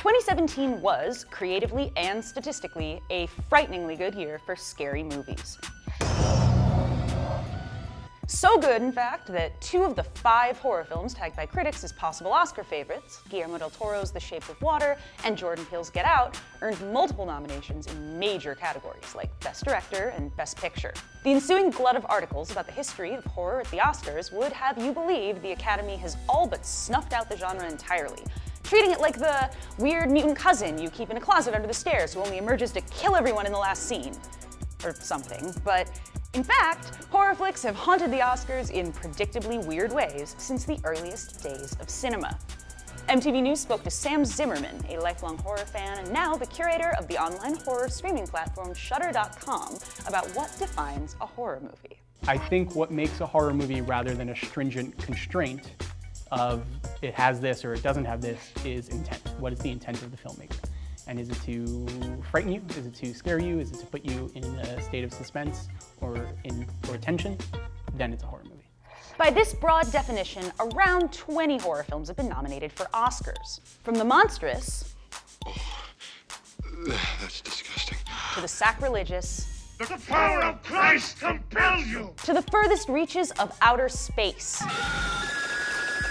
2017 was, creatively and statistically, a frighteningly good year for scary movies. So good, in fact, that 2 of the 5 horror films tagged by critics as possible Oscar favorites, Guillermo del Toro's The Shape of Water and Jordan Peele's Get Out, earned multiple nominations in major categories like Best Director and Best Picture. The ensuing glut of articles about the history of horror at the Oscars would have you believe the Academy has all but snuffed out the genre entirely, treating it like the weird mutant cousin you keep in a closet under the stairs who only emerges to kill everyone in the last scene. Or something, but in fact, horror flicks have haunted the Oscars in predictably weird ways since the earliest days of cinema. MTV News spoke to Sam Zimmerman, a lifelong horror fan and now the curator of the online horror streaming platform Shudder.com, about what defines a horror movie. I think what makes a horror movie, rather than a stringent constraint of it has this or it doesn't have this, is intent. What is the intent of the filmmaker? And is it to frighten you? Is it to scare you? Is it to put you in a state of suspense or tension? Then it's a horror movie. By this broad definition, around 20 horror films have been nominated for Oscars. From the monstrous, that's disgusting, to the sacrilegious, let the power of Christ compel you, to the furthest reaches of outer space.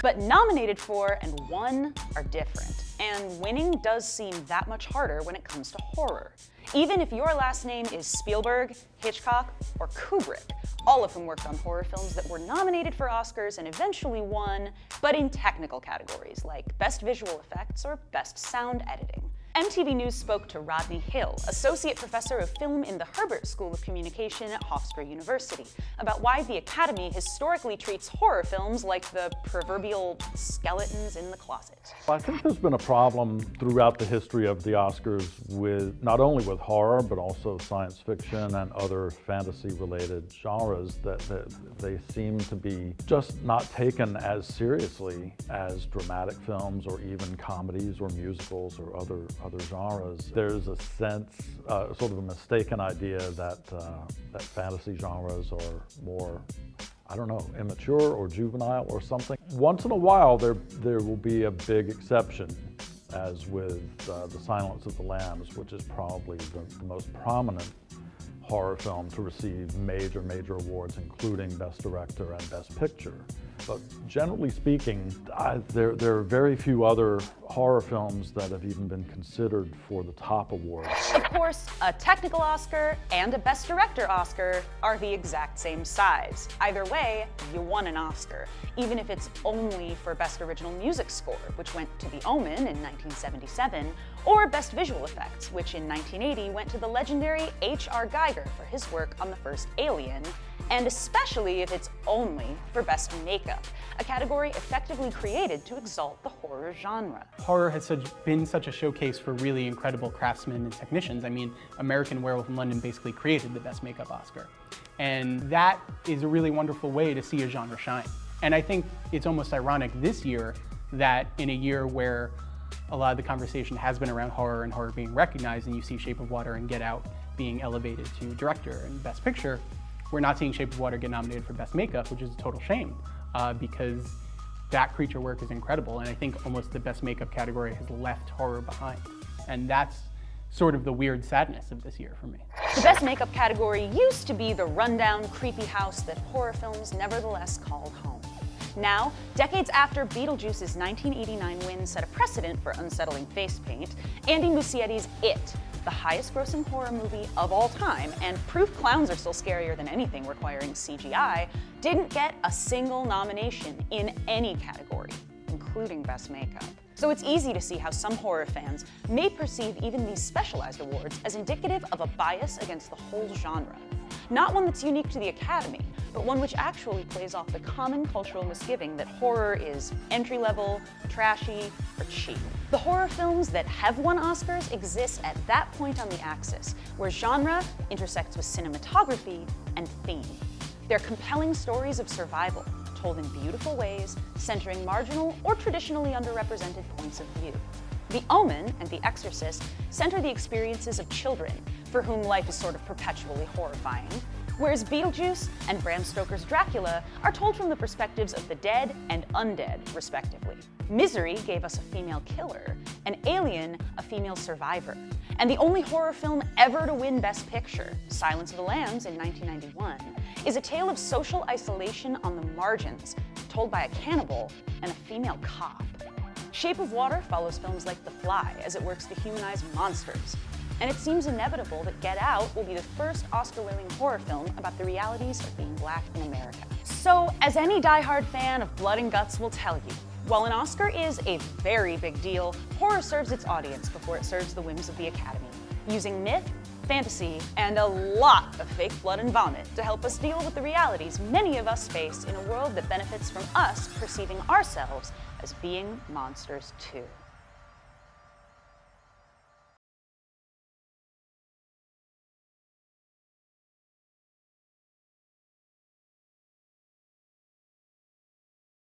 But nominated for and won are different. And winning does seem that much harder when it comes to horror. Even if your last name is Spielberg, Hitchcock, or Kubrick, all of whom worked on horror films that were nominated for Oscars and eventually won, but in technical categories like Best Visual Effects or Best Sound Editing. MTV News spoke to Rodney Hill, Associate Professor of Film in the Herbert School of Communication at Hofstra University, about why the Academy historically treats horror films like the proverbial skeletons in the closet. I think there's been a problem throughout the history of the Oscars with not only with horror, but also science fiction and other fantasy-related genres that they seem to be just not taken as seriously as dramatic films or even comedies or musicals or other genres. There's a sense, sort of a mistaken idea that fantasy genres are more, I don't know, immature or juvenile or something. Once in a while, there will be a big exception, as with The Silence of the Lambs, which is probably the most prominent horror film to receive major awards, including Best Director and Best Picture. But generally speaking, there are very few other horror films that have even been considered for the top awards. Of course, a technical Oscar and a Best Director Oscar are the exact same size. Either way, you won an Oscar, even if it's only for Best Original Music Score, which went to The Omen in 1977, or Best Visual Effects, which in 1980 went to the legendary H.R. Giger for his work on the first Alien, and especially if it's only for Best Makeup, a category effectively created to exalt the horror genre. Horror has been such a showcase for really incredible craftsmen and technicians. I mean, American Werewolf in London basically created the Best Makeup Oscar. And that is a really wonderful way to see a genre shine. And I think it's almost ironic this year that in a year where a lot of the conversation has been around horror and horror being recognized, and you see Shape of Water and Get Out being elevated to Director and Best Picture, we're not seeing Shape of Water get nominated for Best Makeup, which is a total shame, because that creature work is incredible, and I think almost the Best Makeup category has left horror behind. And that's sort of the weird sadness of this year for me. The Best Makeup category used to be the rundown, creepy house that horror films nevertheless called home. Now, decades after Beetlejuice's 1989 win set a precedent for unsettling face paint, Andy Muschietti's It, the highest-grossing horror movie of all time, and proof clowns are still scarier than anything requiring CGI, didn't get a single nomination in any category, including Best Makeup. So it's easy to see how some horror fans may perceive even these specialized awards as indicative of a bias against the whole genre. Not one that's unique to the Academy, but one which actually plays off the common cultural misgiving that horror is entry-level, trashy, or cheap. The horror films that have won Oscars exist at that point on the axis, where genre intersects with cinematography and theme. They're compelling stories of survival, told in beautiful ways, centering marginal or traditionally underrepresented points of view. The Omen and The Exorcist center the experiences of children, for whom life is sort of perpetually horrifying. whereas Beetlejuice and Bram Stoker's Dracula are told from the perspectives of the dead and undead, respectively. Misery gave us a female killer, and Alien a female survivor. And the only horror film ever to win Best Picture, Silence of the Lambs in 1991, is a tale of social isolation on the margins, told by a cannibal and a female cop. Shape of Water follows films like The Fly as it works to humanize monsters. And it seems inevitable that Get Out will be the first Oscar-winning horror film about the realities of being Black in America. So, as any diehard fan of blood and guts will tell you, while an Oscar is a very big deal, horror serves its audience before it serves the whims of the Academy, using myth, fantasy, and a lot of fake blood and vomit to help us deal with the realities many of us face in a world that benefits from us perceiving ourselves as being monsters too.